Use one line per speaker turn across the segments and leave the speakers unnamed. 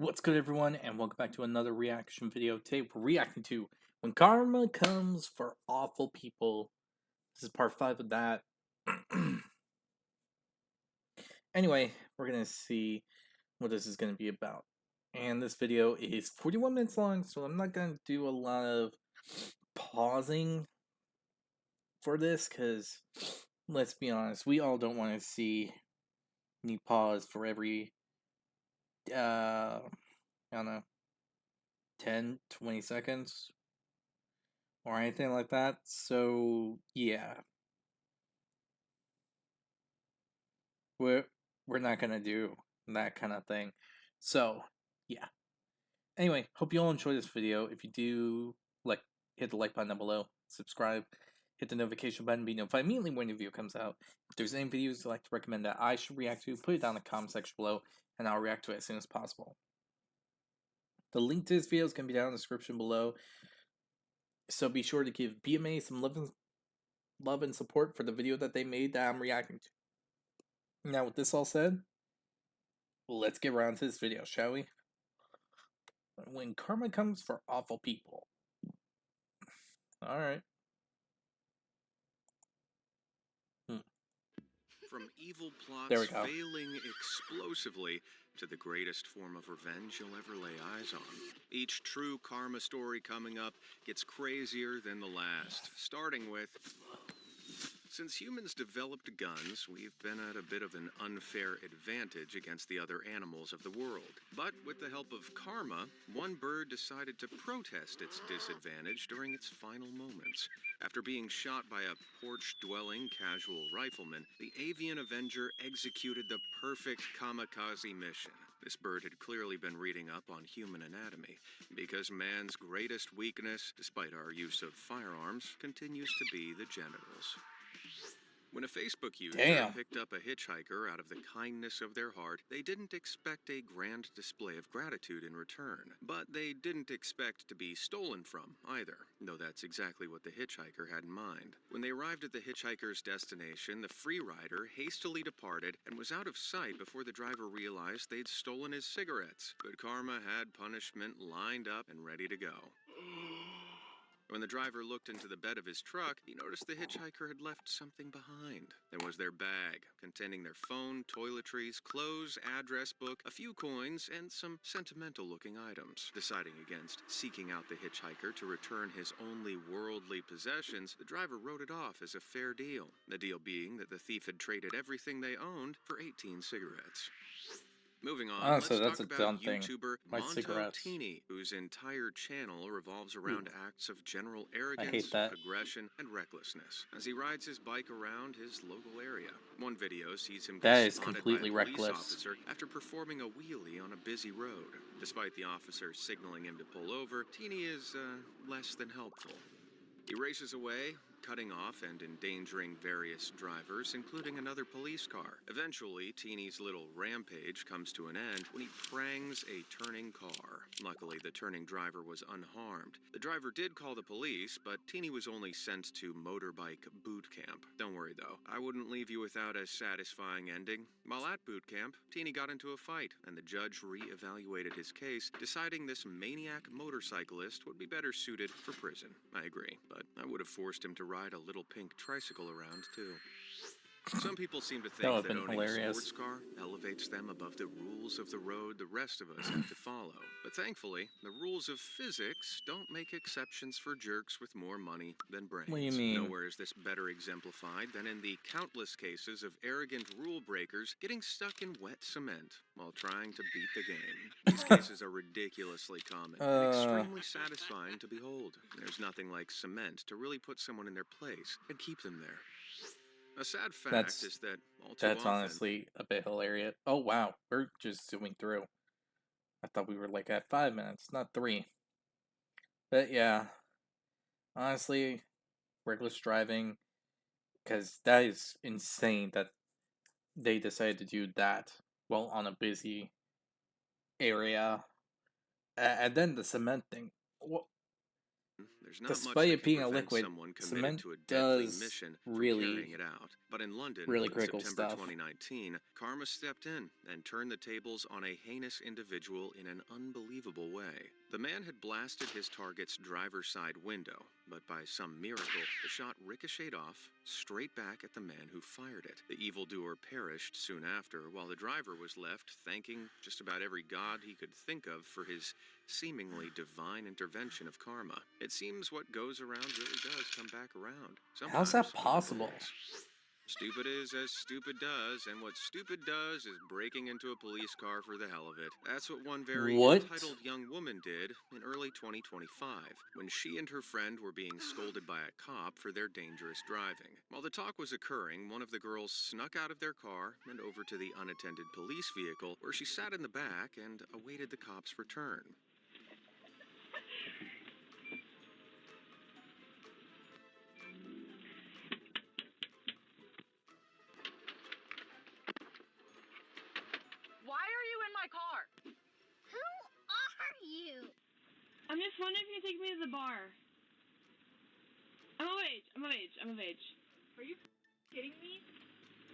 What's good, everyone, and welcome back to another reaction video. Today we're reacting to When Karma Comes for Awful People. This is part 5 of that. Anyway, we're gonna see what this is gonna be about. And this video is 41 minutes long, so I'm not gonna do a lot of pausing for this, because let's be honest, we all don't want to see me pause for every I don't know, 10-20 seconds or anything like that. So yeah, we're not gonna do that kind of thing. So yeah. Anyway, hope you all enjoy this video. If you do, hit the like button down below, subscribe, hit the notification button, be notified immediately when a video comes out. If there's any videos you'd like to recommend that I should react to, put it down in the comment section below, and I'll react to it as soon as possible. The link to this video is gonna be down in the description below. So be sure to give BMA some love and support for the video that they made that I'm reacting to. Now, with this all said, let's get around to this video, shall we? When Karma Comes for Awful People. Alright.
From evil
There we
plots
go.
failing explosively to the greatest form of revenge you'll ever lay eyes on. Each true karma story coming up gets crazier than the last, starting with... Since humans developed guns, we've been at a bit of an unfair advantage against the other animals of the world. But with the help of karma, one bird decided to protest its disadvantage during its final moments. After being shot by a porch-dwelling casual rifleman, the avian avenger executed the perfect kamikaze mission. This bird had clearly been reading up on human anatomy, because man's greatest weakness, despite our use of firearms, continues to be the genitals. When a Facebook user picked up a hitchhiker out of the kindness of their heart, they didn't expect a grand display of gratitude in return. But they didn't expect to be stolen from, either, though that's exactly what the hitchhiker had in mind. When they arrived at the hitchhiker's destination, the free rider hastily departed and was out of sight before the driver realized they'd stolen his cigarettes. But karma had punishment lined up and ready to go. When the driver looked into the bed of his truck, he noticed the hitchhiker had left something behind. There was their bag, containing their phone, toiletries, clothes, address book, a few coins, and some sentimental-looking items. Deciding against seeking out the hitchhiker to return his only worldly possessions, the driver wrote it off as a fair deal. The deal being that the thief had traded everything they owned for 18 cigarettes. Moving on, let's talk about YouTuber Montotini, whose entire channel revolves around acts of general arrogance, aggression, and recklessness, as he rides his bike around his local area. One video sees him get spotted by a police officer after performing a wheelie on a busy road. Despite the officer signaling him to pull over, Teeny is less than helpful. He races away, cutting off and endangering various drivers, including another police car. Eventually, Teeny's little rampage comes to an end when he prangs a turning car. Luckily, the turning driver was unharmed. The driver did call the police, but Teeny was only sent to motorbike boot camp. Don't worry though, I wouldn't leave you without a satisfying ending. While at boot camp, Teeny got into a fight, and the judge re-evaluated his case, deciding this maniac motorcyclist would be better suited for prison. I agree, but I would have forced him to ride a little pink tricycle around too. Some people seem to think that owning a sports car elevates them above the rules of the road the rest of us have to follow. But thankfully, the rules of physics don't make exceptions for jerks with more money than brains.
What do you mean?
Nowhere is this better exemplified than in the countless cases of arrogant rule breakers getting stuck in wet cement while trying to beat the game. These cases are ridiculously common and extremely satisfying to behold. There's nothing like cement to really put someone in their place and keep them there. A sad fact is that all too often...
honestly a bit hilarious. Oh wow, we're just zooming through. I thought we were like at 5 minutes, not 3. But yeah, honestly, reckless driving, because that is insane that they decided to do that while on a busy area. And then the cement thing.
There's not much
despite
that
it
can
being a
prevent
liquid,
someone committed
cement
to a deadly
does
mission from carrying
really,
it out. But in London,
really
in
critical
September
stuff.
2019, karma stepped in and turned the tables on a heinous individual in an unbelievable way. The man had blasted his target's driver's side window, but by some miracle, the shot ricocheted off straight back at the man who fired it. The evildoer perished soon after, while the driver was left thanking just about every god he could think of for his seemingly divine intervention of karma. It seems what goes around really does come back around.
How's
Sometimes
that
with
possible?
bullets. Stupid is as stupid does, and what stupid does is breaking into a police car for the hell of it. That's what one very
What?
entitled young woman did in early 2025, when she and her friend were being scolded by a cop for their dangerous driving. While the talk was occurring, one of the girls snuck out of their car and over to the unattended police vehicle, where she sat in the back and awaited the cop's return.
Why are you in my car?
Who are you?
I'm just wondering if you can take me to the bar. I'm of age. I'm of age. I'm of age.
Are you kidding me?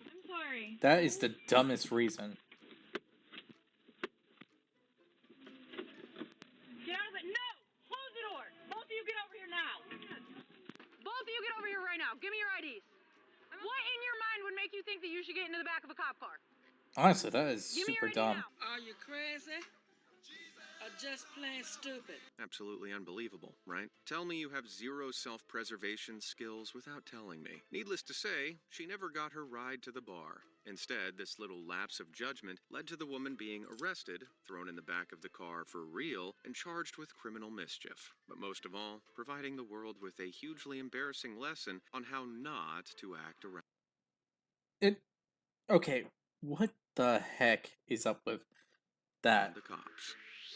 I'm sorry.
That is the dumbest reason.
Get out of it. No! Close the door. Both of you get over here now. Both of you get over here right now. Give me your IDs. What in your mind would make you think that you should get into the back of a cop car?
Honestly, that is
Give me
super
your ID
dumb.
now.
Are you crazy? Or just plain stupid?
Absolutely unbelievable, right? Tell me you have zero self-preservation skills without telling me. Needless to say, she never got her ride to the bar. Instead, this little lapse of judgment led to the woman being arrested, thrown in the back of the car for real, and charged with criminal mischief. But most of all, providing the world with a hugely embarrassing lesson on how not to act around
Okay, what the heck is up with that?
the cops.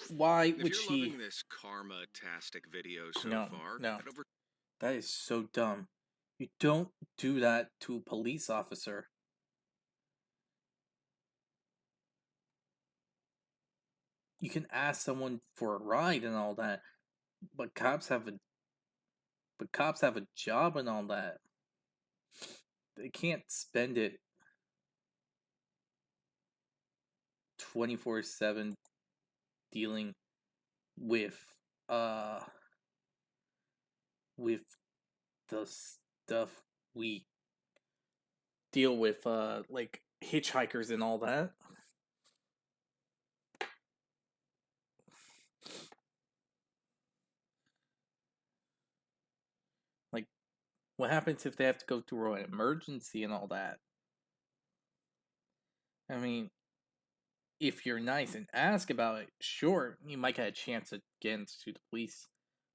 Why
If
would
you're
she?
loving this karma-tastic video so
No,
far,
no.
head over
That is so dumb. You don't do that to a police officer. You can ask someone for a ride and all that, but cops have a job and all that. They can't spend it 24/7 dealing with uh with the stuff we deal with, like hitchhikers and all that. Like, what happens if they have to go through an emergency and all that? I mean, if you're nice and ask about it, sure, you might get a chance to get into the police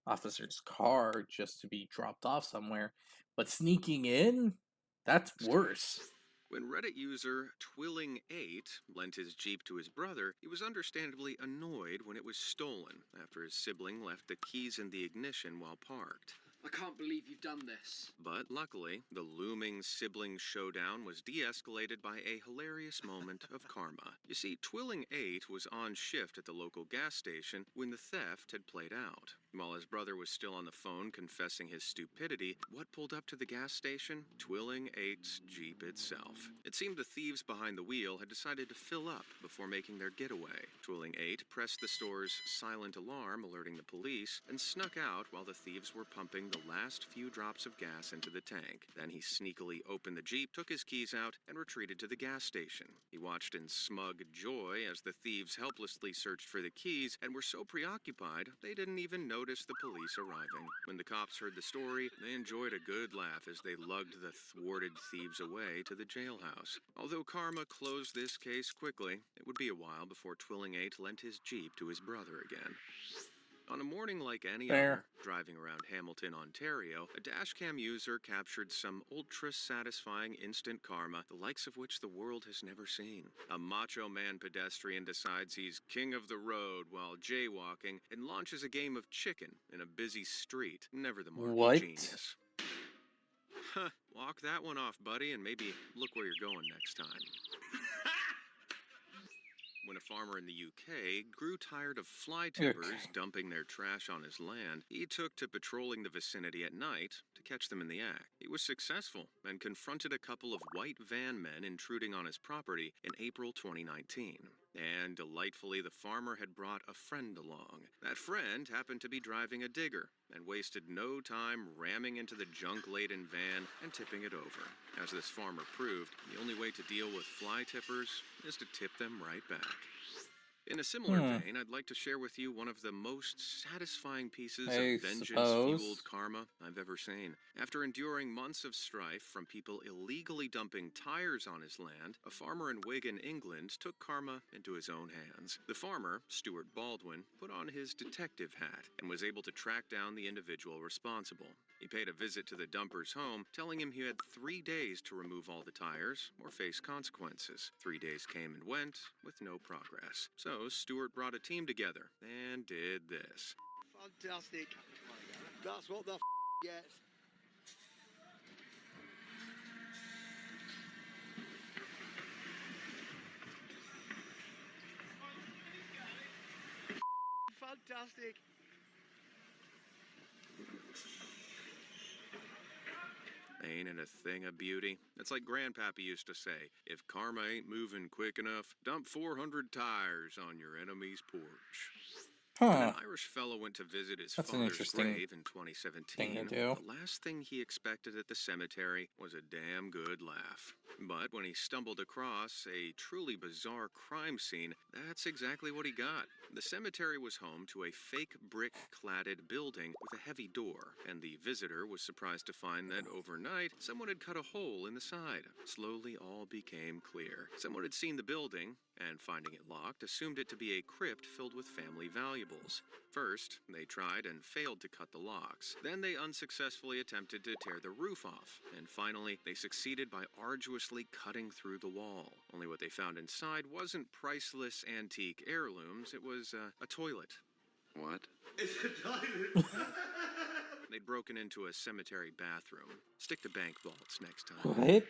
officer's car just to be dropped off somewhere. But sneaking in? That's worse.
When Reddit user Twilling8 lent his Jeep to his brother, he was understandably annoyed when it was stolen after his sibling left the keys in the ignition while parked.
I can't believe you've done this.
But luckily, the looming sibling showdown was de-escalated by a hilarious moment of karma. You see, Twilling8 was on shift at the local gas station when the theft had played out. While his brother was still on the phone confessing his stupidity, what pulled up to the gas station? Twilling8's Jeep itself. It seemed the thieves behind the wheel had decided to fill up before making their getaway. Twilling8 pressed the store's silent alarm, alerting the police, and snuck out while the thieves were pumping the last few drops of gas into the tank. Then he sneakily opened the Jeep, took his keys out, and retreated to the gas station. He watched in smug joy as the thieves helplessly searched for the keys and were so preoccupied they didn't even notice the police arriving. When the cops heard the story, they enjoyed a good laugh as they lugged the thwarted thieves away to the jailhouse. Although karma closed this case quickly, it would be a while before Twilling8 lent his Jeep to his brother again. On a morning like any other, driving around Hamilton, Ontario, a dashcam user captured some ultra-satisfying instant karma, the likes of which the world has never seen. A macho man pedestrian decides he's king of the road while jaywalking and launches a game of chicken in a busy street. Never the mark
What?
of genius. Huh, walk that one off, buddy, and maybe look where you're going next time. When a farmer in the UK grew tired of fly
Ick.
tippers dumping their trash on his land, he took to patrolling the vicinity at night to catch them in the act. He was successful and confronted a couple of white van men intruding on his property in April 2019. And delightfully, the farmer had brought a friend along. That friend happened to be driving a digger and wasted no time ramming into the junk-laden van and tipping it over. As this farmer proved, the only way to deal with fly tippers is to tip them right back. In a similar vein, I'd like to share with you one of the most satisfying pieces
I
of vengeance-fueled
suppose.
karma I've ever seen. After enduring months of strife from people illegally dumping tires on his land, a farmer in Wigan, England, took karma into his own hands. The farmer, Stuart Baldwin, put on his detective hat and was able to track down the individual responsible. He paid a visit to the dumper's home, telling him he had 3 days to remove all the tires or face consequences. 3 days came and went with no progress. So Stuart brought a team together and did this.
Fantastic. That's what the gets. Fantastic.
Ain't it a thing of beauty? It's like Grandpappy used to say, if karma ain't moving quick enough, dump 400 tires on your enemy's porch. When an Irish fellow went to visit his
That's an
father's
interesting
grave in
thing
2017,
to do.
the last thing he expected at the cemetery was a damn good laugh. But when he stumbled across a truly bizarre crime scene, that's exactly what he got. The cemetery was home to a fake brick-cladded building with a heavy door, and the visitor was surprised to find that overnight, someone had cut a hole in the side. Slowly, all became clear. Someone had seen the building, and finding it locked, assumed it to be a crypt filled with family valuables. First, they tried and failed to cut the locks. Then they unsuccessfully attempted to tear the roof off. And finally, they succeeded by arduously cutting through the wall. Only what they found inside wasn't priceless antique heirlooms, it was a toilet. What?
It's a diamond.
They'd broken into a cemetery bathroom. Stick to bank vaults next time.
What?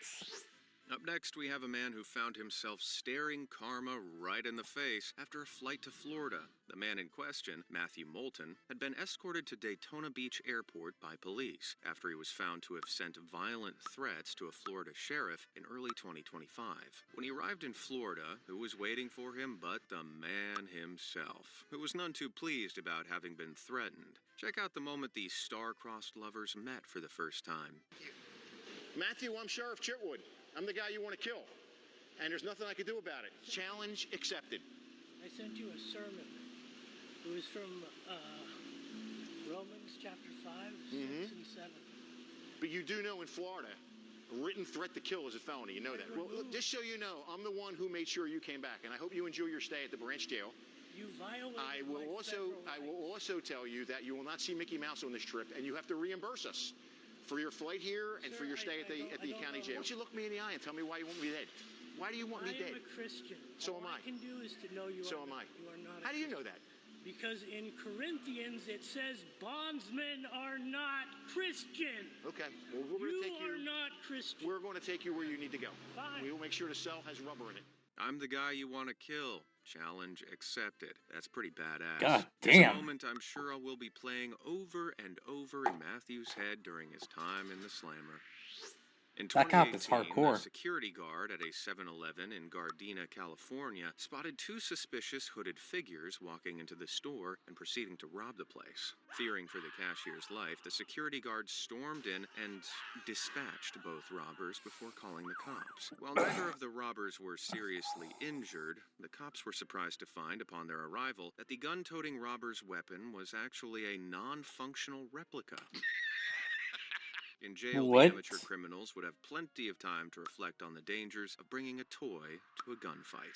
Up next, we have a man who found himself staring karma right in the face after a flight to Florida. The man in question, Matthew Moulton, had been escorted to Daytona Beach Airport by police after he was found to have sent violent threats to a Florida sheriff in early 2025. When he arrived in Florida, who was waiting for him but the man himself, who was none too pleased about having been threatened. Check out the moment these star-crossed lovers met for the first time.
Matthew, I'm Sheriff Chitwood. I'm the guy you want to kill. And there's nothing I can do about it. Challenge accepted.
I sent you a sermon. It was from Romans chapter 5, 6 and 7.
But you do know in Florida, a written threat to kill is a felony. You know that. Well, look, just so you know, I'm the one who made sure you came back. And I hope you enjoy your stay at the branch jail.
You violated
I will also tell you that you will not see Mickey Mouse on this trip, and you have to reimburse us for your flight here and for your stay at the county jail. Why don't you look me in the eye and tell me why you want me dead? Why do you want me dead?
I am a Christian.
So
All
am I.
can do is to know you
So
are
am I.
You are not.
How do you know that?
Because in Corinthians it says bondsmen are not Christian.
Okay. Well, we're going to take
You are not Christian.
We're going to take you where you need to go.
Fine.
We will make sure the cell has rubber in it.
I'm the guy you want to kill. Challenge accepted. That's pretty badass.
God
It's a
damn.
moment I'm sure I will be playing over and over in Matthew's head during his time in the Slammer. In
That cop is
2018,
hardcore.
a security guard at a 7-Eleven in Gardena, California, spotted two suspicious hooded figures walking into the store and proceeding to rob the place. Fearing for the cashier's life, the security guard stormed in and dispatched both robbers before calling the cops. While neither of the robbers were seriously injured, the cops were surprised to find upon their arrival that the gun-toting robber's weapon was actually a non-functional replica. In jail,
What?
the amateur criminals would have plenty of time to reflect on the dangers of bringing a toy to a gunfight.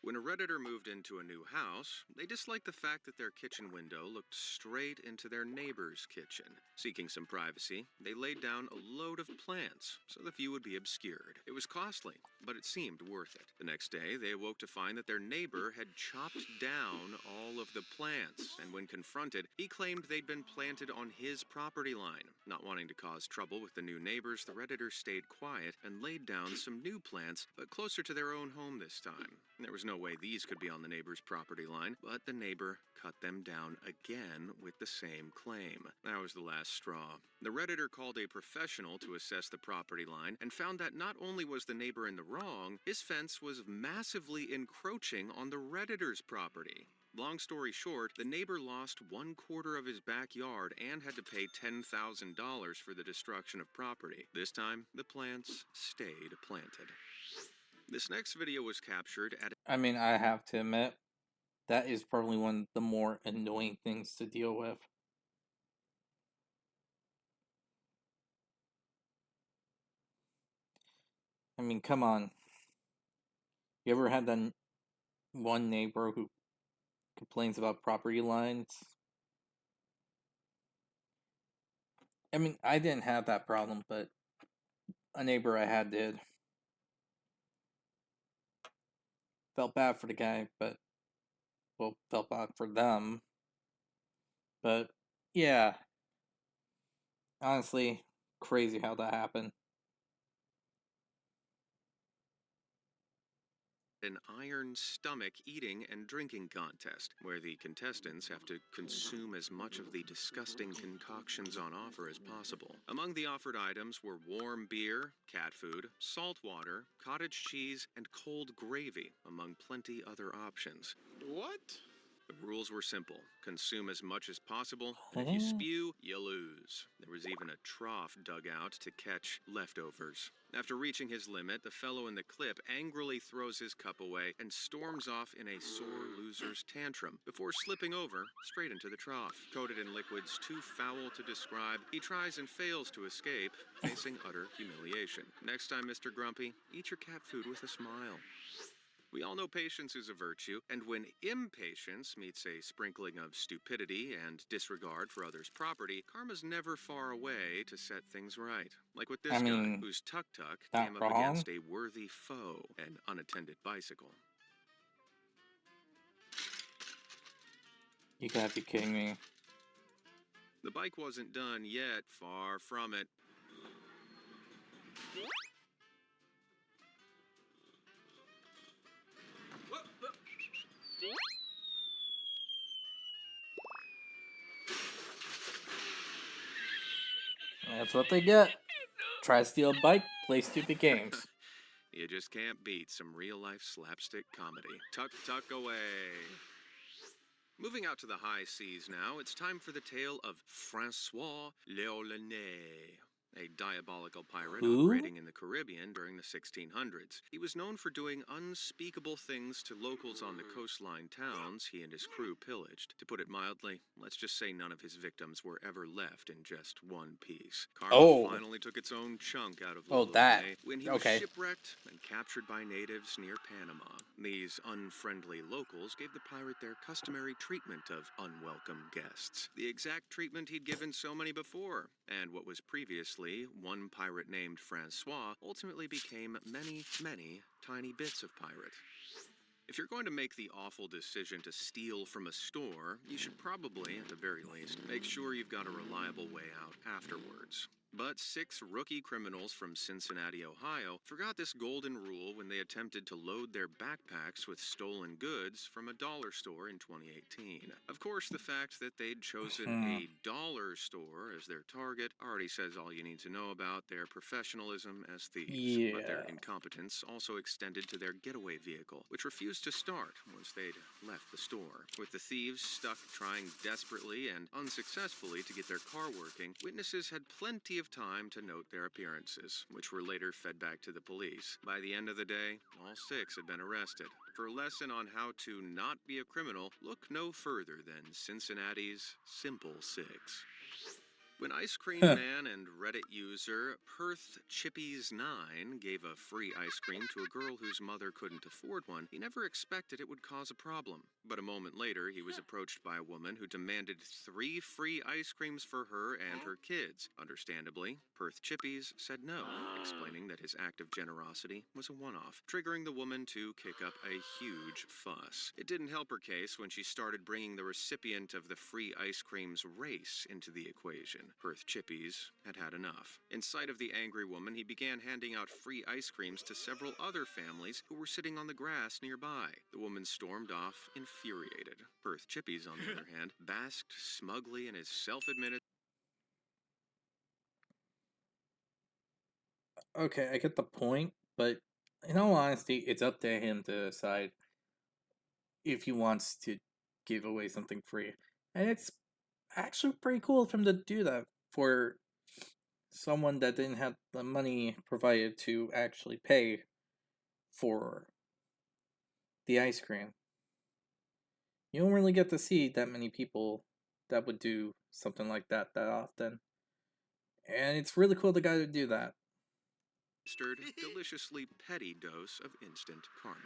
When a Redditor moved into a new house, they disliked the fact that their kitchen window looked straight into their neighbor's kitchen. Seeking some privacy, they laid down a load of plants so the view would be obscured. It was costly, but it seemed worth it. The next day, they awoke to find that their neighbor had chopped down all of the plants, and when confronted, he claimed they'd been planted on his property line. Not wanting to cause trouble with the new neighbors, the Redditor stayed quiet and laid down some new plants, but closer to their own home this time. There was no no way these could be on the neighbor's property line, but the neighbor cut them down again with the same claim. That was the last straw. The Redditor called a professional to assess the property line and found that not only was the neighbor in the wrong, his fence was massively encroaching on the Redditor's property. Long story short, the neighbor lost 1/4 of his backyard and had to pay $10,000 for the destruction of property. This time, the plants stayed planted. This next video was captured at...
I mean, I have to admit, that is probably one of the more annoying things to deal with. I mean, come on. You ever had that one neighbor who complains about property lines? I mean, I didn't have that problem, but a neighbor I had did. Felt bad for the guy, but, well, felt bad for them. But, yeah. Honestly, crazy how that happened.
An iron stomach eating and drinking contest, where the contestants have to consume as much of the disgusting concoctions on offer as possible. Among the offered items were warm beer, cat food, salt water, cottage cheese, and cold gravy, among plenty other options.
What?
The rules were simple. Consume as much as possible, and if you spew, you lose. There was even a trough dug out to catch leftovers. After reaching his limit, the fellow in the clip angrily throws his cup away and storms off in a sore loser's tantrum before slipping over straight into the trough. Coated in liquids too foul to describe, he tries and fails to escape, facing utter humiliation. Next time, Mr. Grumpy, eat your cat food with a smile. We all know patience is a virtue, and when impatience meets a sprinkling of stupidity and disregard for others' property, karma's never far away to set things right. Like with this guy, whose tuk-tuk came up against a worthy foe, an unattended bicycle.
You gotta be kidding me.
The bike wasn't done yet, far from it.
That's what they get. Try to steal a bike, play stupid games.
You just can't beat some real-life slapstick comedy. Tuck away. Moving out to the high seas now, it's time for the tale of Francois L'Olonnais, a diabolical pirate operating in the Caribbean during the 1600s. He was known for doing unspeakable things to locals on the coastline towns he and his crew pillaged. To put it mildly, let's just say none of his victims were ever left in just one piece. Karma finally took its own chunk out of L'Olonnais when he was shipwrecked and captured by natives near Panama. These unfriendly locals gave the pirate their customary treatment of unwelcome guests. The exact treatment he'd given so many before, and what was previously one pirate named Francois ultimately became many, many tiny bits of pirate. If you're going to make the awful decision to steal from a store, you should probably, at the very least, make sure you've got a reliable way out afterwards. But 6 rookie criminals from Cincinnati, Ohio, forgot this golden rule when they attempted to load their backpacks with stolen goods from a dollar store in 2018. Of course, the fact that they'd chosen a dollar store as their target already says all you need to know about their professionalism as thieves. But their incompetence also extended to their getaway vehicle, which refused to start once they'd left the store. With the thieves stuck trying desperately and unsuccessfully to get their car working, witnesses had plenty of time to note their appearances, which were later fed back to the police. By the end of the day, all 6 had been arrested. For a lesson on how to not be a criminal, look no further than Cincinnati's Simple 6. When Ice Cream Man and Reddit user Perth Chippies9 gave a free ice cream to a girl whose mother couldn't afford one, he never expected it would cause a problem. But a moment later, he was approached by a woman who demanded 3 free ice creams for her and her kids. Understandably, Perth Chippies said no, explaining that his act of generosity was a one-off, triggering the woman to kick up a huge fuss. It didn't help her case when she started bringing the recipient of the free ice creams race into the equation. Perth Chippies had had enough. In sight of the angry woman, he began handing out free ice creams to several other families who were sitting on the grass nearby. The woman stormed off, infuriated. Perth Chippies, on the other hand, basked smugly in his self-admitted...
Okay, I get the point, but in all honesty, it's up to him to decide if he wants to give away something free. And it's actually pretty cool of him to do that for someone that didn't have the money provided to actually pay for the ice cream. You don't really get to see that many people that would do something like that often. And it's really cool the guy to do that.
Deliciously petty dose of instant karma.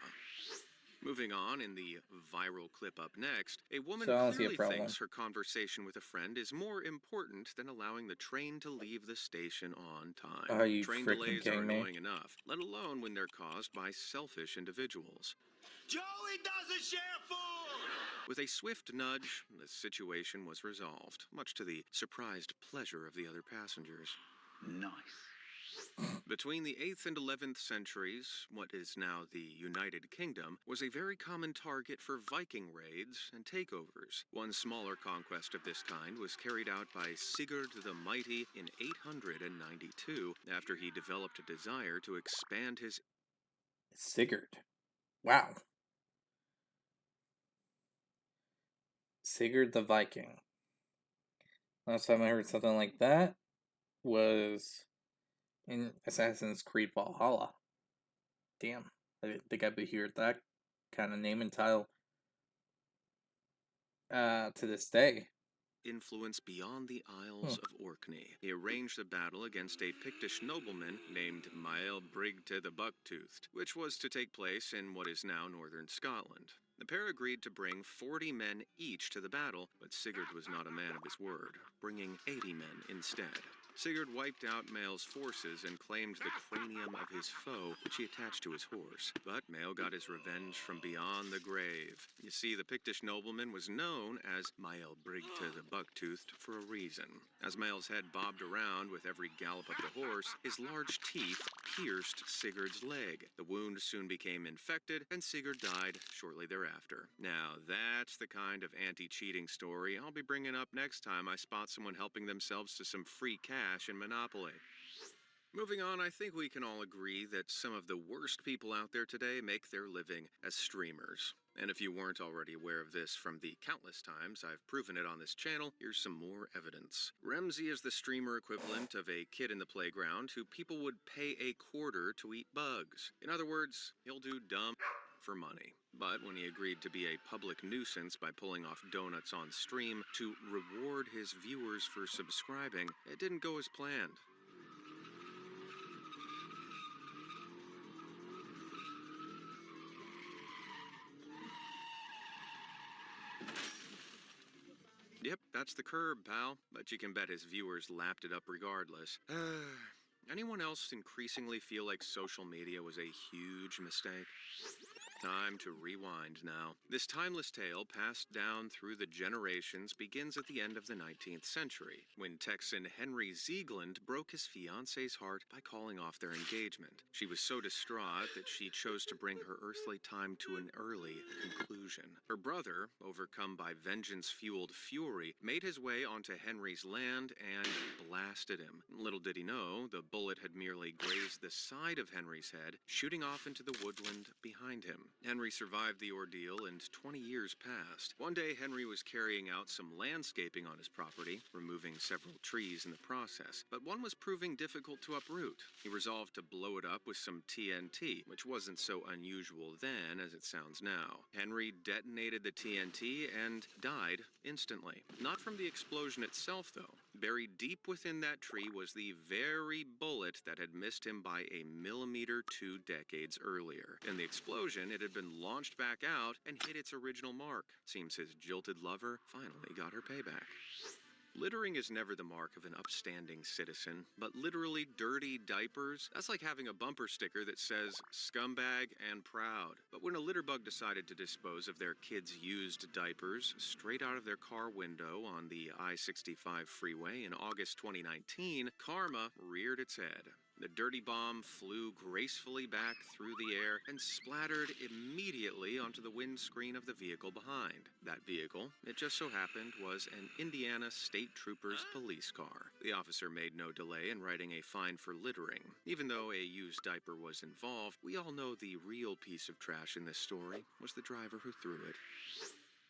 Moving on, in the viral clip up next, a woman clearly thinks her conversation with a friend is more important than allowing the train to leave the station on time.
Are you
Train
freaking
delays are
kidding me?
annoying enough, let alone when they're caused by selfish individuals.
Joey doesn't share food!
With a swift nudge, the situation was resolved, much to the surprised pleasure of the other passengers.
Nice.
Between the 8th and 11th centuries, what is now the United Kingdom was a very common target for Viking raids and takeovers. One smaller conquest of this kind was carried out by Sigurd the Mighty in 892, after he developed a desire to expand his...
Sigurd. Wow. Sigurd the Viking. Last time I heard something like that was in Assassin's Creed Valhalla. Damn, I didn't think I'd hear that kind of name and title to this day.
Influence beyond the Isles of Orkney. He arranged a battle against a Pictish nobleman named Mael Brigte the Bucktoothed, which was to take place in what is now northern Scotland. The pair agreed to bring 40 men each to the battle, but Sigurd was not a man of his word, bringing 80 men instead. Sigurd wiped out Mael's forces and claimed the cranium of his foe, which he attached to his horse. But Mael got his revenge from beyond the grave. You see, the Pictish nobleman was known as Mael Brigte the Bucktoothed for a reason. As Mael's head bobbed around with every gallop of the horse, his large teeth pierced Sigurd's leg. The wound soon became infected, and Sigurd died shortly thereafter. Now, that's the kind of anti-cheating story I'll be bringing up next time I spot someone helping themselves to some free cash in Monopoly. Moving on, I think we can all agree that some of the worst people out there today make their living as streamers. And if you weren't already aware of this from the countless times I've proven it on this channel, here's some more evidence. Remzi is the streamer equivalent of a kid in the playground who people would pay a quarter to eat bugs. In other words, he'll do dumb for money. But when he agreed to be a public nuisance by pulling off donuts on stream to reward his viewers for subscribing, it didn't go as planned. Yep, that's the curb, pal. But you can bet his viewers lapped it up regardless. Anyone else increasingly feel like social media was a huge mistake? Time to rewind now. This timeless tale, passed down through the generations, begins at the end of the 19th century, when Texan Henry Ziegland broke his fiancée's heart by calling off their engagement. She was so distraught that she chose to bring her earthly time to an early conclusion. Her brother, overcome by vengeance-fueled fury, made his way onto Henry's land and blasted him. Little did he know, the bullet had merely grazed the side of Henry's head, shooting off into the woodland behind him. Henry survived the ordeal, and 20 years passed. One day, Henry was carrying out some landscaping on his property, removing several trees in the process, but one was proving difficult to uproot. He resolved to blow it up with some TNT, which wasn't so unusual then as it sounds now. Henry detonated the TNT and died instantly. Not from the explosion itself, though. Buried deep within that tree was the very bullet that had missed him by a millimeter 2 decades earlier. In the explosion, it had been launched back out and hit its original mark. Seems his jilted lover finally got her payback. Littering is never the mark of an upstanding citizen, but literally dirty diapers, that's like having a bumper sticker that says scumbag and proud. But when a litter bug decided to dispose of their kids' used diapers straight out of their car window on the I-65 freeway in August 2019, karma reared its head. The dirty bomb flew gracefully back through the air and splattered immediately onto the windscreen of the vehicle behind. That vehicle, it just so happened, was an Indiana State Troopers police car. The officer made no delay in writing a fine for littering. Even though a used diaper was involved, we all know the real piece of trash in this story was the driver who threw it.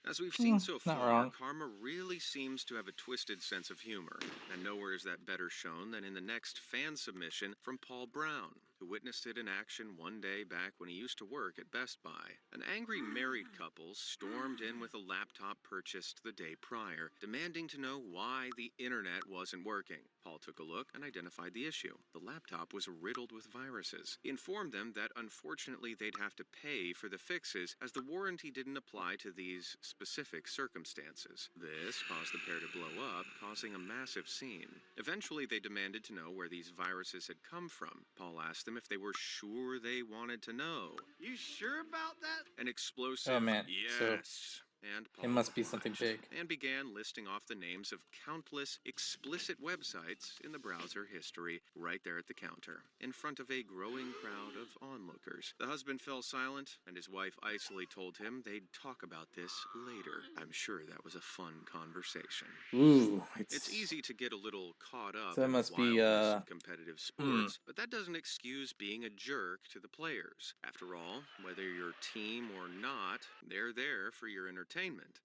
As we've seen so
Not
far,
wrong.
karma really seems to have a twisted sense of humor, and nowhere is that better shown than in the next fan submission from Paul Brown, who witnessed it in action one day back when he used to work at Best Buy. An angry married couple stormed in with a laptop purchased the day prior, demanding to know why the internet wasn't working. Paul took a look and identified the issue. The laptop was riddled with viruses. He informed them that unfortunately they'd have to pay for the fixes as the warranty didn't apply to these specific circumstances. This caused the pair to blow up, causing a massive scene. Eventually, they demanded to know where these viruses had come from. Paul asked them if they were sure they wanted to know.
You sure about that?
An explosive
Oh man, so
yes. And Paul
it must be something
obliged,
big.
and began listing off the names of countless explicit websites in the browser history right there at the counter, in front of a growing crowd of onlookers. The husband fell silent, and his wife icily told him they'd talk about this later. I'm sure that was a fun conversation.
Ooh,
It's easy to get a little caught up
So that
in the
must be,
wildness of competitive sports, but that doesn't excuse being a jerk to the players. After all, whether you're team or not, they're there for your entertainment.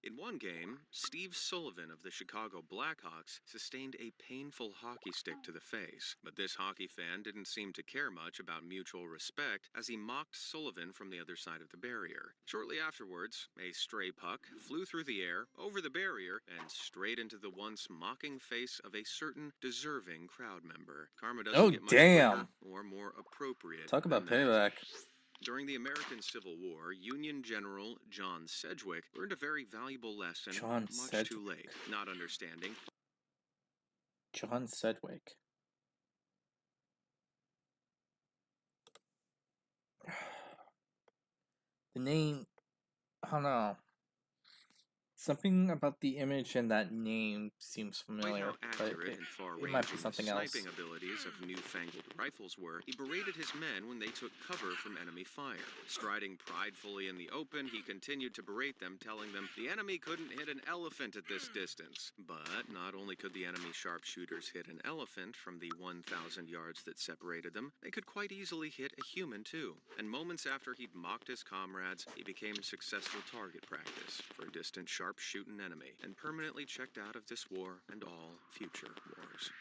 In one game, Steve Sullivan of the Chicago Blackhawks sustained a painful hockey stick to the face, but this hockey fan didn't seem to care much about mutual respect as he mocked Sullivan from the other side of the barrier. Shortly afterwards, a stray puck flew through the air, over the barrier, and straight into the once mocking face of a certain deserving crowd member. Karma doesn't
oh
get much
damn!
quicker or more appropriate
Talk about
than that.
payback.
During the American Civil War, Union General John Sedgwick learned a very valuable lesson
John
much
Sedgwick.
too late, not understanding
John Sedgwick. The name, I don't know. Something about the image and that name seems familiar,
how
but
accurate
it
and
might be
far-ranging the
something else.
sniping abilities of newfangled rifles were. He berated his men when they took cover from enemy fire. Striding pridefully in the open, he continued to berate them, telling them the enemy couldn't hit an elephant at this distance. But not only could the enemy sharpshooters hit an elephant from the 1,000 yards that separated them, they could quite easily hit a human too. And moments after he'd mocked his comrades, he became successful target practice for a distant sharpshooting enemy, and permanently checked out of this war and all future wars.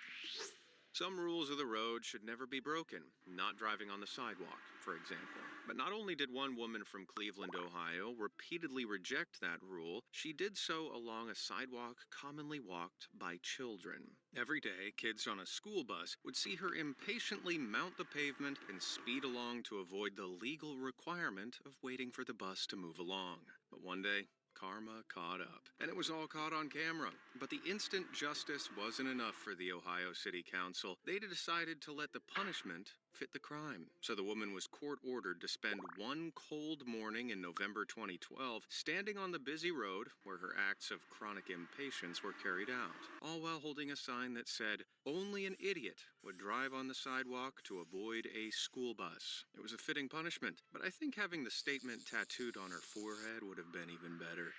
Some rules of the road should never be broken, not driving on the sidewalk, for example. But not only did one woman from Cleveland, Ohio, repeatedly reject that rule, she did so along a sidewalk commonly walked by children. Every day, kids on a school bus would see her impatiently mount the pavement and speed along to avoid the legal requirement of waiting for the bus to move along. But one day, karma caught up, and it was all caught on camera. But the instant justice wasn't enough for the Ohio City Council. They decided to let the punishment fit the crime. So the woman was court-ordered to spend one cold morning in November 2012 standing on the busy road where her acts of chronic impatience were carried out, all while holding a sign that said, "Only an idiot would drive on the sidewalk to avoid a school bus." It was a fitting punishment, but I think having the statement tattooed on her forehead would have been even better.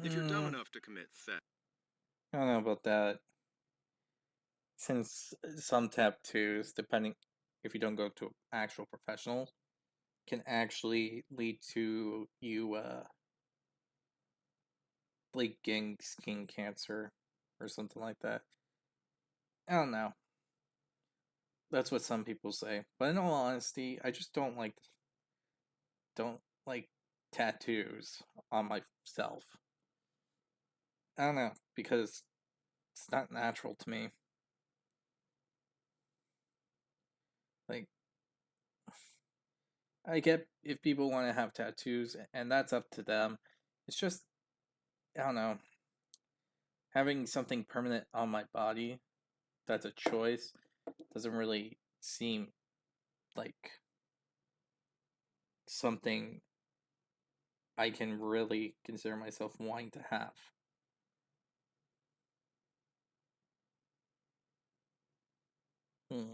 If you're dumb enough to commit theft,
I don't know about that. Since some tattoos, depending if you don't go to actual professional, can actually lead to you like getting skin cancer or something like that. I don't know. That's what some people say. But in all honesty, I just don't like tattoos on myself. I don't know, because it's not natural to me. Like, I get if people want to have tattoos, and that's up to them. It's just, I don't know. having something permanent on my body that's a choice doesn't really seem like something I can really consider myself wanting to have. Hmm.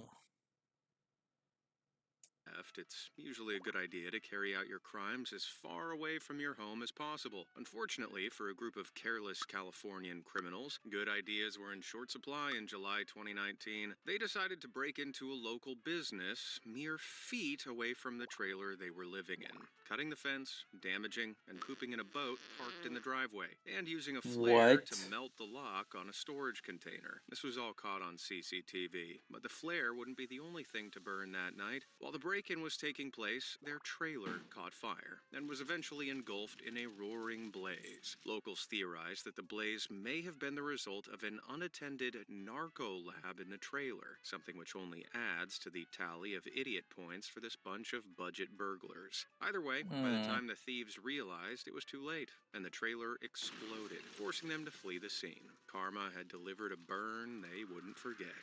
It's usually a good idea to carry out your crimes as far away from your home as possible. Unfortunately, for a group of careless Californian criminals, good ideas were in short supply in July 2019. They decided to break into a local business mere feet away from the trailer they were living in, cutting the fence, damaging, and pooping in a boat parked in the driveway, and using a flare
What?
to melt the lock on a storage container. This was all caught on CCTV, but the flare wouldn't be the only thing to burn that night. While the break-in was taking place, their trailer caught fire and was eventually engulfed in a roaring blaze. Locals theorized that the blaze may have been the result of an unattended narco lab in the trailer, something which only adds to the tally of idiot points for this bunch of budget burglars. Either way, by the time the thieves realized, it was too late, and the trailer exploded, forcing them to flee the scene. Karma had delivered a burn they wouldn't forget.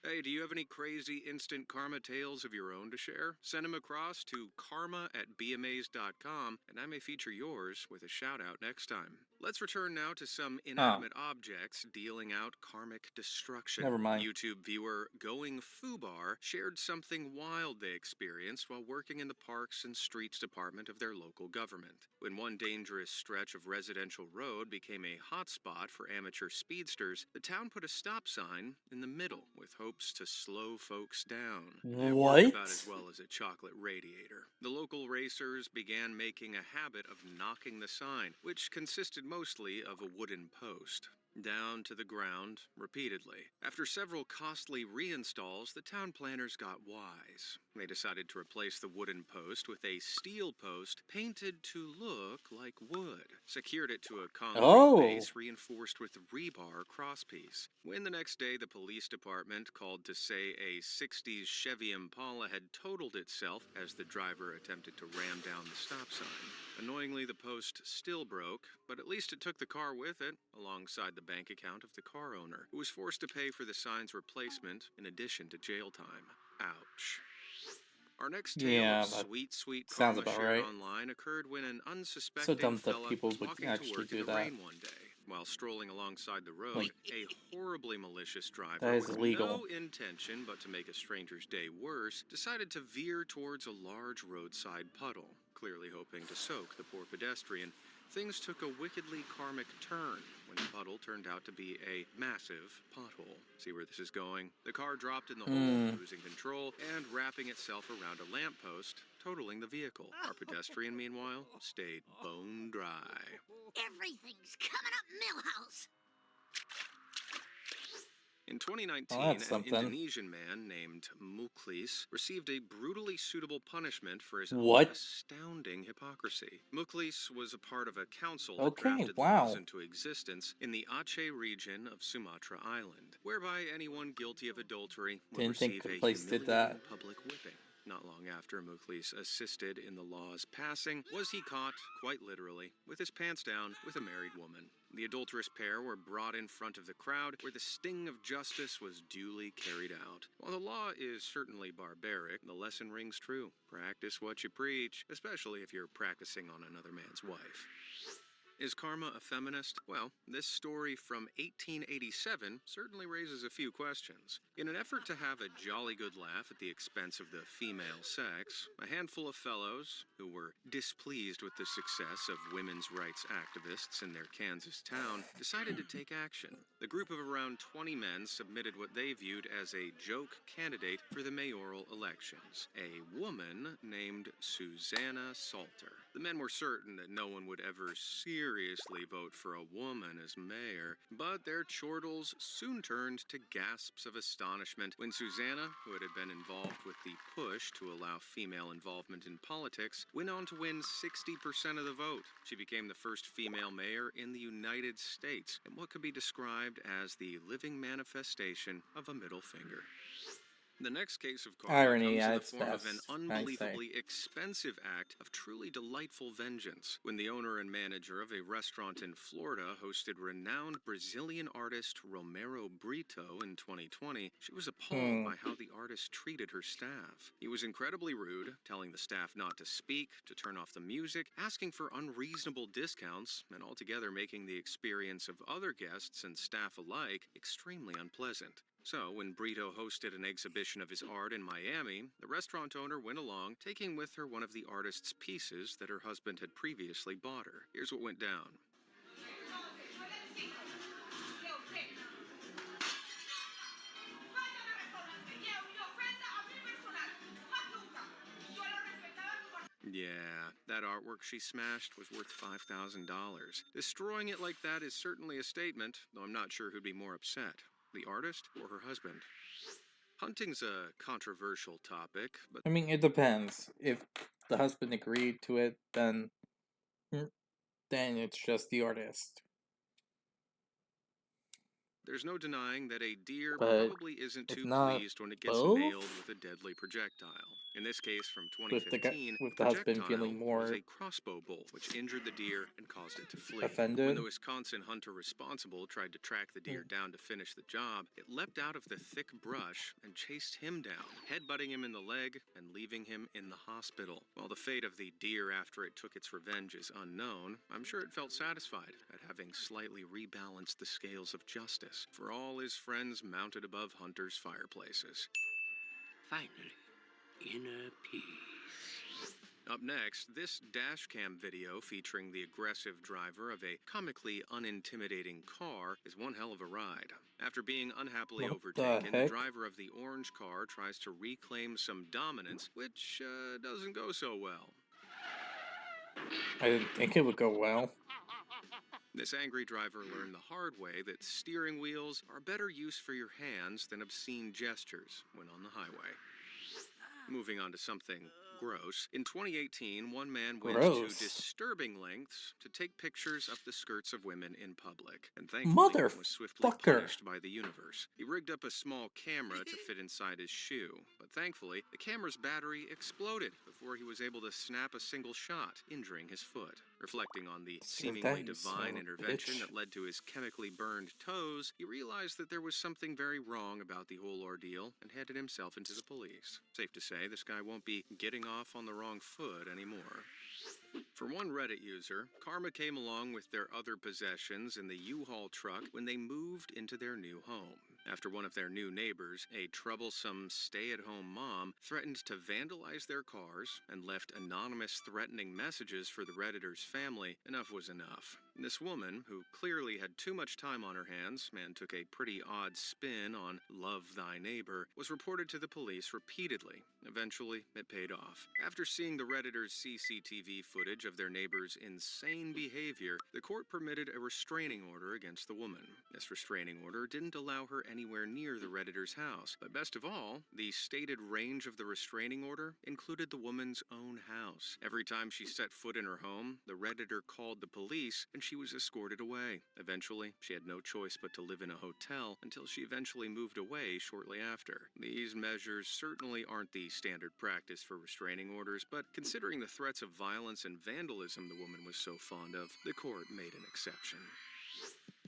Hey, do you have any crazy instant karma tales of your own to share? Send them across to karma@bmas.com, and I may feature yours with a shout out next time. Let's return now to some inanimate objects dealing out karmic destruction.
Never mind.
YouTube viewer Going Fubar shared something wild they experienced while working in the Parks and Streets Department of their local government. When one dangerous stretch of residential road became a hotspot for amateur speedsters, the town put a stop sign in the middle with hopes to slow folks down. It worked about as well as a chocolate radiator. The local racers began making a habit of knocking the sign, which consisted mostly of a wooden post, down to the ground repeatedly. After several costly reinstalls, the town planners got wise. They decided to replace the wooden post with a steel post painted to look like wood, secured it to a concrete base reinforced with rebar crosspiece. When the next day the police department called to say a 60s Chevy Impala had totaled itself as the driver attempted to ram down the stop sign. Annoyingly, the post still broke, but at least it took the car with it, alongside the bank account of the car owner, who was forced to pay for the sign's replacement in addition to jail time. Ouch. Our next tale of sweet karma shared online occurred when an unsuspecting fella walking to work in the rain one day. While strolling alongside the road, a horribly malicious driver with no intention but to make a stranger's day worse decided to veer towards a large roadside puddle, clearly hoping to soak the poor pedestrian. Things took a wickedly karmic turn when the puddle turned out to be a massive pothole. See where this is going? The car dropped in the hole, losing control and wrapping itself around a lamppost, totaling the vehicle. Our pedestrian, meanwhile, stayed bone dry.
Everything's coming up Millhouse.
In 2019, an Indonesian man named Muklis received a brutally suitable punishment for his own astounding hypocrisy. Muklis was a part of a council that drafted laws into existence in the Aceh region of Sumatra Island, whereby anyone guilty of adultery would receive a humiliating public whipping. Not long after Muklis assisted in the law's passing, was he caught, quite literally, with his pants down with a married woman. The adulterous pair were brought in front of the crowd, where the sting of justice was duly carried out. While the law is certainly barbaric, the lesson rings true. Practice what you preach, especially if you're practicing on another man's wife. Is karma a feminist? Well, this story from 1887 certainly raises a few questions. In an effort to have a jolly good laugh at the expense of the female sex, a handful of fellows, who were displeased with the success of women's rights activists in their Kansas town, decided to take action. The group of around 20 men submitted what they viewed as a joke candidate for the mayoral elections, a woman named Susanna Salter. The men were certain that no one would ever seriously vote for a woman as mayor, but their chortles soon turned to gasps of astonishment when Susanna, who had been involved with the push to allow female involvement in politics, went on to win 60% of the vote. She became the first female mayor in the United States, and what could be described as the living manifestation of a middle finger. The next case of karma
Irony
comes in
at
the
its
form of an
best, I say.
unbelievably expensive act of truly delightful vengeance. When the owner and manager of a restaurant in Florida hosted renowned Brazilian artist Romero Brito in 2020, she was appalled by how the artist treated her staff. He was incredibly rude, telling the staff not to speak, to turn off the music, asking for unreasonable discounts, and altogether making the experience of other guests and staff alike extremely unpleasant. So, when Brito hosted an exhibition of his art in Miami, the restaurant owner went along, taking with her one of the artist's pieces that her husband had previously bought her. Here's what went down. Yeah, that artwork she smashed was worth $5,000. Destroying it like that is certainly a statement, though I'm not sure who'd be more upset, the artist or her husband. Hunting's a controversial topic, but
I mean, it depends. If the husband agreed to it, then it's just the artist.
there's no denying that a deer
But
probably isn't
if
too
not
pleased when it gets
both,
nailed with a deadly projectile. In this case from
with
2015,
with
the
the husband
projectile
feeling
was
more
a crossbow bolt which injured the deer and caused it to flee. When
offended.
the Wisconsin hunter responsible tried to track the deer down to finish the job, it leapt out of the thick brush and chased him down, headbutting him in the leg and leaving him in the hospital. While the fate of the deer after it took its revenge is unknown, I'm sure it felt satisfied at having slightly rebalanced the scales of justice for all his friends mounted above hunters' fireplaces.
Finally, inner peace.
Up next, this dashcam video featuring the aggressive driver of a comically unintimidating car is one hell of a ride. After being unhappily
What
overtaken,
the
the
heck?
driver of the orange car tries to reclaim some dominance, which doesn't go so well.
I didn't think it would go well.
This angry driver learned the hard way that steering wheels are better use for your hands than obscene gestures when on the highway. Moving on to something gross. In 2018, one man went to
Gross.
disturbing lengths to take pictures of the skirts of women in public, and thankfully was swiftly
Motherfucker.
punished by the universe. He rigged up a small camera to fit inside his shoe, but thankfully, the camera's battery exploded before he was able to snap a single shot, injuring his foot. Reflecting on the seemingly
you son
divine
of a
intervention
bitch.
that led to his chemically burned toes, he realized that there was something very wrong about the whole ordeal and headed himself into the police. Safe to say, this guy won't be getting off on the wrong foot anymore. For one Reddit user, karma came along with their other possessions in the U-Haul truck when they moved into their new home. After one of their new neighbors, a troublesome stay-at-home mom, threatened to vandalize their cars and left anonymous threatening messages for the Redditor's family, enough was enough. This woman, who clearly had too much time on her hands and took a pretty odd spin on love thy neighbor, was reported to the police repeatedly. Eventually, it paid off. After seeing the Redditor's CCTV footage of their neighbor's insane behavior, the court permitted a restraining order against the woman. This restraining order didn't allow her anywhere near the Redditor's house, but best of all, the stated range of the restraining order included the woman's own house. Every time she set foot in her home, the Redditor called the police and she was escorted away. Eventually, she had no choice but to live in a hotel until she eventually moved away shortly after. These measures certainly aren't the standard practice for restraining orders, but considering the threats of violence and vandalism the woman was so fond of, the court made an exception.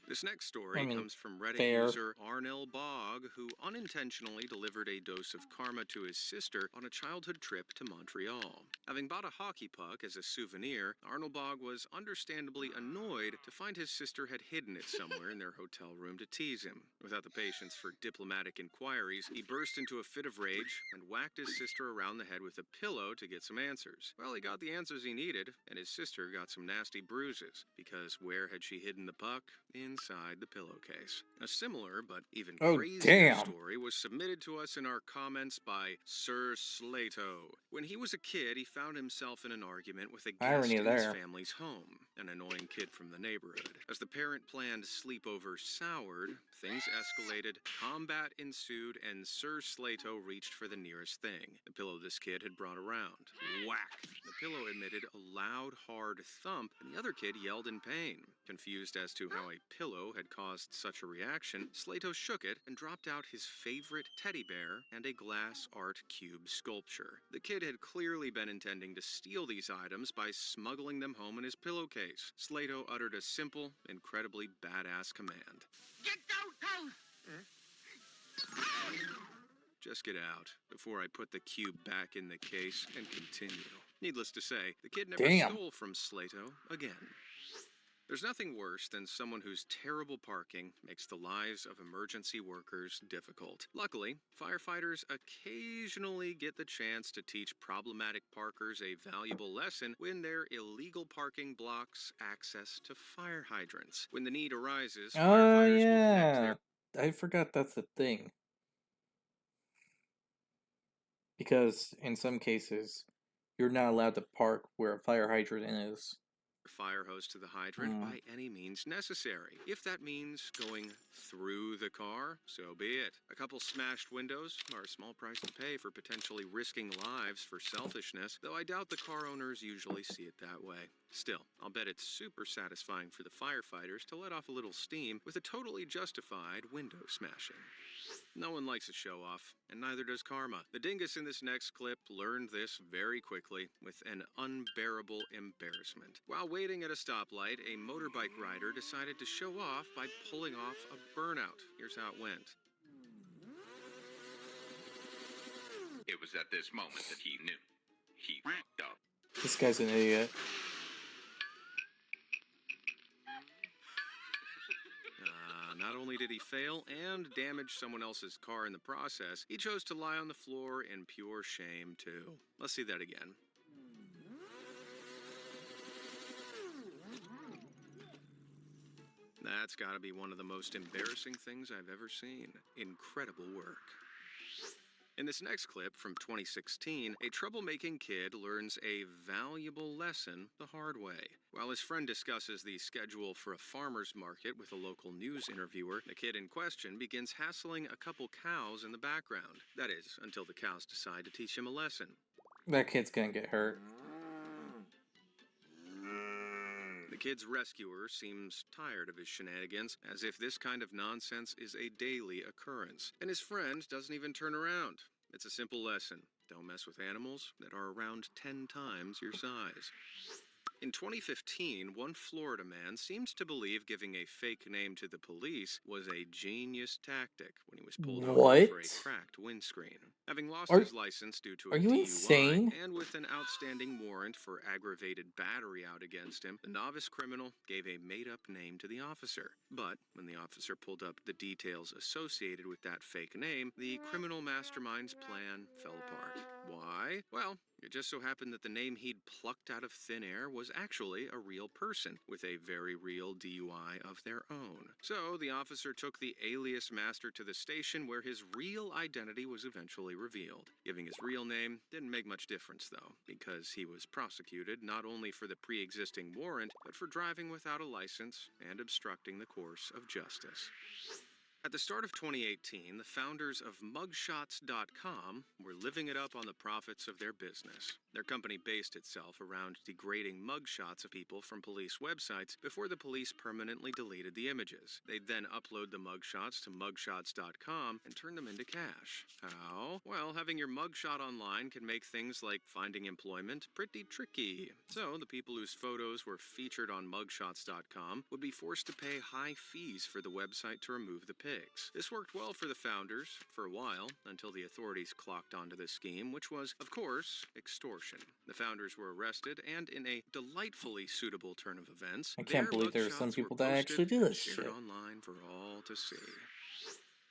This next story comes from Reddit user Arnell Bog, who unintentionally delivered a dose of karma to his sister on a childhood trip to Montreal. Having bought a hockey puck as a souvenir, Arnell Bog was understandably annoyed to find his sister had hidden it somewhere in their hotel room to tease him. Without the patience for diplomatic inquiries, he burst into a fit of rage and whacked his sister around the head with a pillow to get some answers. Well, he got the answers he needed, and his sister got some nasty bruises, because where had she hidden the puck? Inside the pillowcase. A similar, but even crazier story was submitted to us in our comments by Sir Slato. When he was a kid, he found himself in an argument with a guest in his family's home, an annoying kid from the neighborhood. As the parent-planned sleepover soured, things escalated, combat ensued, and Sir Slato reached for the nearest thing, the pillow this kid had brought around. Whack! The pillow emitted a loud, hard thump, and the other kid yelled in pain. Confused as to how a pillow had caused such a reaction, Slato shook it and dropped out his favorite teddy bear and a glass art cube sculpture. The kid had clearly been intending to steal these items by smuggling them home in his pillowcase. Slato uttered a simple, incredibly badass command.
Get those toes!
Just get out, before I put the cube back in the case and continue. Needless to say, the kid never stole from Slato again. There's nothing worse than someone whose terrible parking makes the lives of emergency workers difficult. Luckily, firefighters occasionally get the chance to teach problematic parkers a valuable lesson when their illegal parking blocks access to fire hydrants. When the need arises, firefighters will connect their...
I forgot that's a thing. Because in some cases, you're not allowed to park where a fire hydrant is.
Fire hose to the hydrant by any means necessary. If that means going through the car, so be it. A couple smashed windows are a small price to pay for potentially risking lives for selfishness, though I doubt the car owners usually see it that way. Still, I'll bet it's super satisfying for the firefighters to let off a little steam with a totally justified window smashing. No one likes a show-off, and neither does karma. The dingus in this next clip learned this very quickly with an unbearable embarrassment. While waiting at a stoplight, a motorbike rider decided to show off by pulling off a burnout. Here's how it went.
It was at this moment that he knew. He fucked up.
This guy's an idiot.
Not only did he fail and damage someone else's car in the process, he chose to lie on the floor in pure shame, too. Let's see that again. That's gotta be one of the most embarrassing things I've ever seen. Incredible work. In this next clip from 2016, a troublemaking kid learns a valuable lesson the hard way. While his friend discusses the schedule for a farmer's market with a local news interviewer, the kid in question begins hassling a couple cows in the background. That is, until the cows decide to teach him a lesson.
That kid's gonna get hurt.
The kid's rescuer seems tired of his shenanigans, as if this kind of nonsense is a daily occurrence. And his friend doesn't even turn around. It's a simple lesson. Don't mess with animals that are around 10 times your size. In 2015, one Florida man seemed to believe giving a fake name to the police was a genius tactic when he was pulled over for a cracked windscreen. Having lost his license due to a DUI and with an outstanding warrant for aggravated battery out against him, the novice criminal gave a made-up name to the officer. But when the officer pulled up the details associated with that fake name, the criminal mastermind's plan fell apart. Why? Well, it just so happened that the name he'd plucked out of thin air was actually a real person with a very real DUI of their own. So the officer took the alias master to the station where his real identity was eventually revealed. Giving his real name didn't make much difference though, because he was prosecuted not only for the pre-existing warrant, but for driving without a license and obstructing the course of justice. At the start of 2018, the founders of Mugshots.com were living it up on the profits of their business. Their company based itself around degrading mugshots of people from police websites before the police permanently deleted the images. They'd then upload the mugshots to Mugshots.com and turn them into cash. How? Well, having your mugshot online can make things like finding employment pretty tricky. So, the people whose photos were featured on Mugshots.com would be forced to pay high fees for the website to remove the pics. This worked well for the founders for a while, until the authorities clocked onto the scheme, which was, of course, extortion. The founders were arrested, and in a delightfully suitable turn of events,
I can't believe there are some people that actually do this shit.
Online for all to see.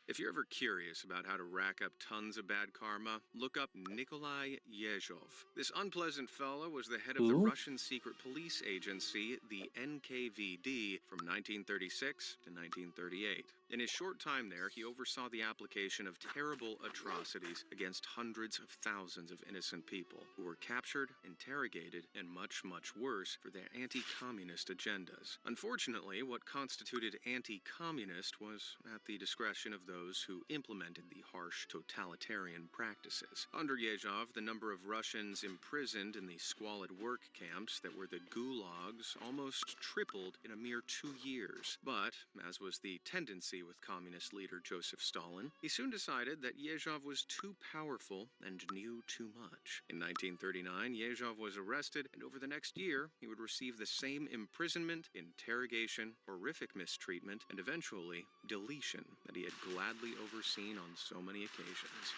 If you're ever curious about how to rack up tons of bad karma, look up Nikolai Yezhov. This unpleasant fellow was the head of the Russian secret police agency, the NKVD, from 1936 to 1938. In his short time there, he oversaw the application of terrible atrocities against hundreds of thousands of innocent people who were captured, interrogated, and much, much worse for their anti-communist agendas. Unfortunately, what constituted anti-communist was at the discretion of those who implemented the harsh totalitarian practices. Under Yezhov, the number of Russians imprisoned in the squalid work camps that were the gulags almost tripled in a mere 2 years. But, as was the tendency with communist leader Joseph Stalin, he soon decided that Yezhov was too powerful and knew too much. In 1939, Yezhov was arrested, and over the next year, he would receive the same imprisonment, interrogation, horrific mistreatment, and eventually deletion that he had gladly overseen on so many occasions.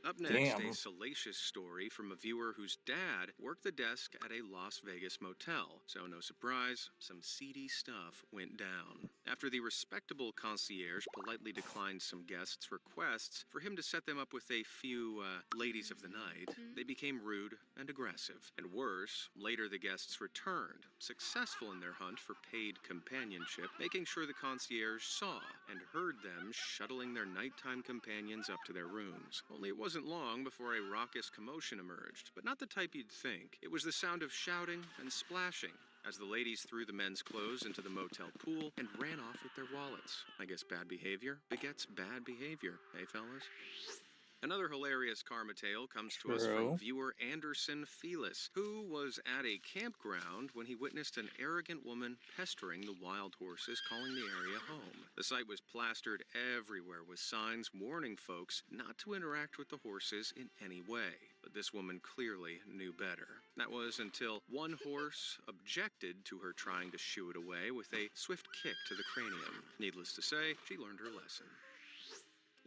Up next,
Damn.
a salacious story from a viewer whose dad worked the desk at a Las Vegas motel. So no surprise, some seedy stuff went down. After the respectable concierge politely declined some guests' requests for him to set them up with a few ladies of the night, they became rude and aggressive. And worse, later the guests returned, successful in their hunt for paid companionship, making sure the concierge saw and heard them shuttling their nighttime companions up to their rooms. Only it wasn't long before a raucous commotion emerged, but not the type you'd think. It was the sound of shouting and splashing as the ladies threw the men's clothes into the motel pool and ran off with their wallets. I guess bad behavior begets bad behavior, eh, fellas? Another hilarious karma tale comes to us from viewer Anderson Felis, who was at a campground when he witnessed an arrogant woman pestering the wild horses, calling the area home. The site was plastered everywhere with signs warning folks not to interact with the horses in any way. But this woman clearly knew better. That was until one horse objected to her trying to shoo it away with a swift kick to the cranium. Needless to say, she learned her lesson.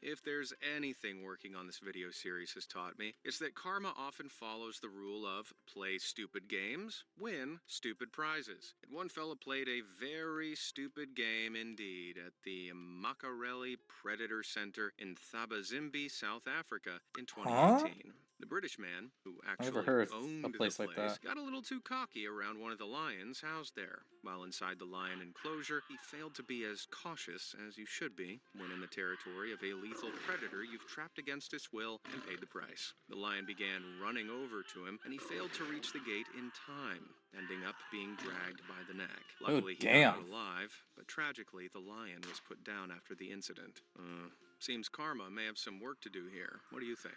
If there's anything working on this video series has taught me, it's that karma often follows the rule of play stupid games, win stupid prizes. And one fella played a very stupid game indeed at the Makareli Predator Center in Thabazimbi, South Africa in 2018. The British man, who actually owned the place, got a little too cocky around one of the lions housed there. While inside the lion enclosure, he failed to be as cautious as you should be when in the territory of a lethal predator you've trapped against its will and paid the price. The lion began running over to him, and he failed to reach the gate in time, ending up being dragged by the neck. Luckily, he got out alive, but tragically, the lion was put down after the incident. Seems karma may have some work to do here. What do you think?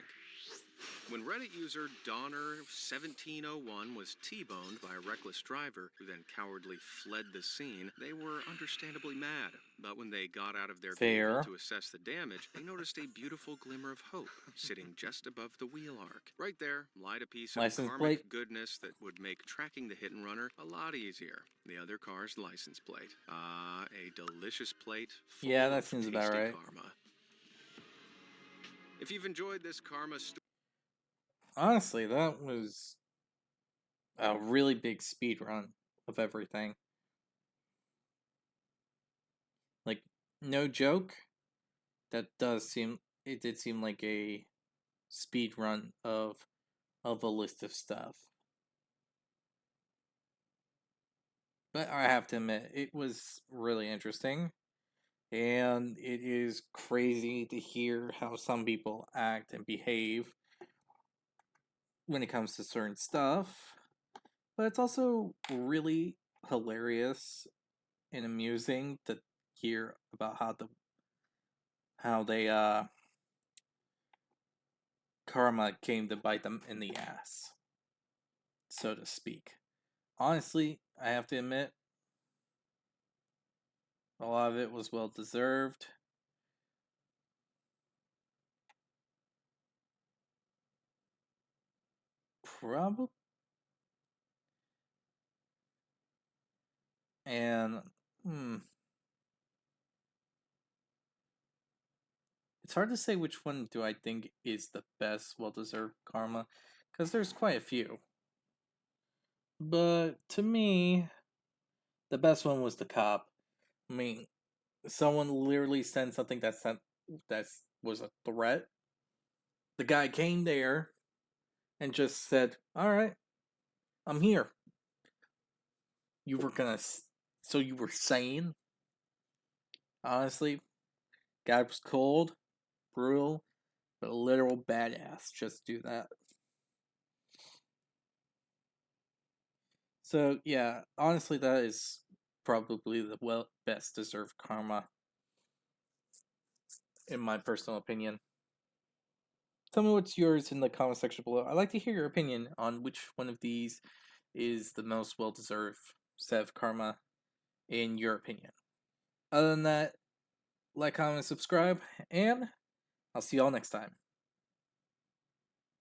When Reddit user Donner1701 was T-boned by a reckless driver who then cowardly fled the scene, they were understandably mad. But when they got out of their vehicle to assess the damage, they noticed a beautiful glimmer of hope sitting just above the wheel arc. Right there lied a piece of karmic goodness that would make tracking the hit and runner a lot easier. The other car's license plate. A delicious plate full of tasty karma. If you've enjoyed this karma story,
honestly, that was a really big speed run of everything. Like, no joke, it did seem like a speed run of a list of stuff. But I have to admit, it was really interesting. And it is crazy to hear how some people act and behave when it comes to certain stuff. But it's also really hilarious and amusing to hear about how they karma came to bite them in the ass, so to speak. Honestly, I have to admit, a lot of it was well deserved. Probably. And it's hard to say which one do I think is the best well-deserved karma, because there's quite a few. But to me, the best one was the cop. I mean, someone literally sent something that was a threat. The guy came there and just said, "All right, I'm here." You were gonna, so you were saying, honestly, Guy was cold, brutal, but a literal badass. Just do that. So yeah, honestly, that is probably the best deserved karma, in my personal opinion. Tell me what's yours in the comment section below. I'd like to hear your opinion on which one of these is the most well deserved set of karma, in your opinion. Other than that, like, comment, subscribe, and I'll see y'all next time.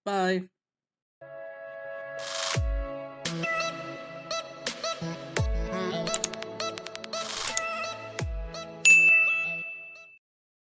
Bye!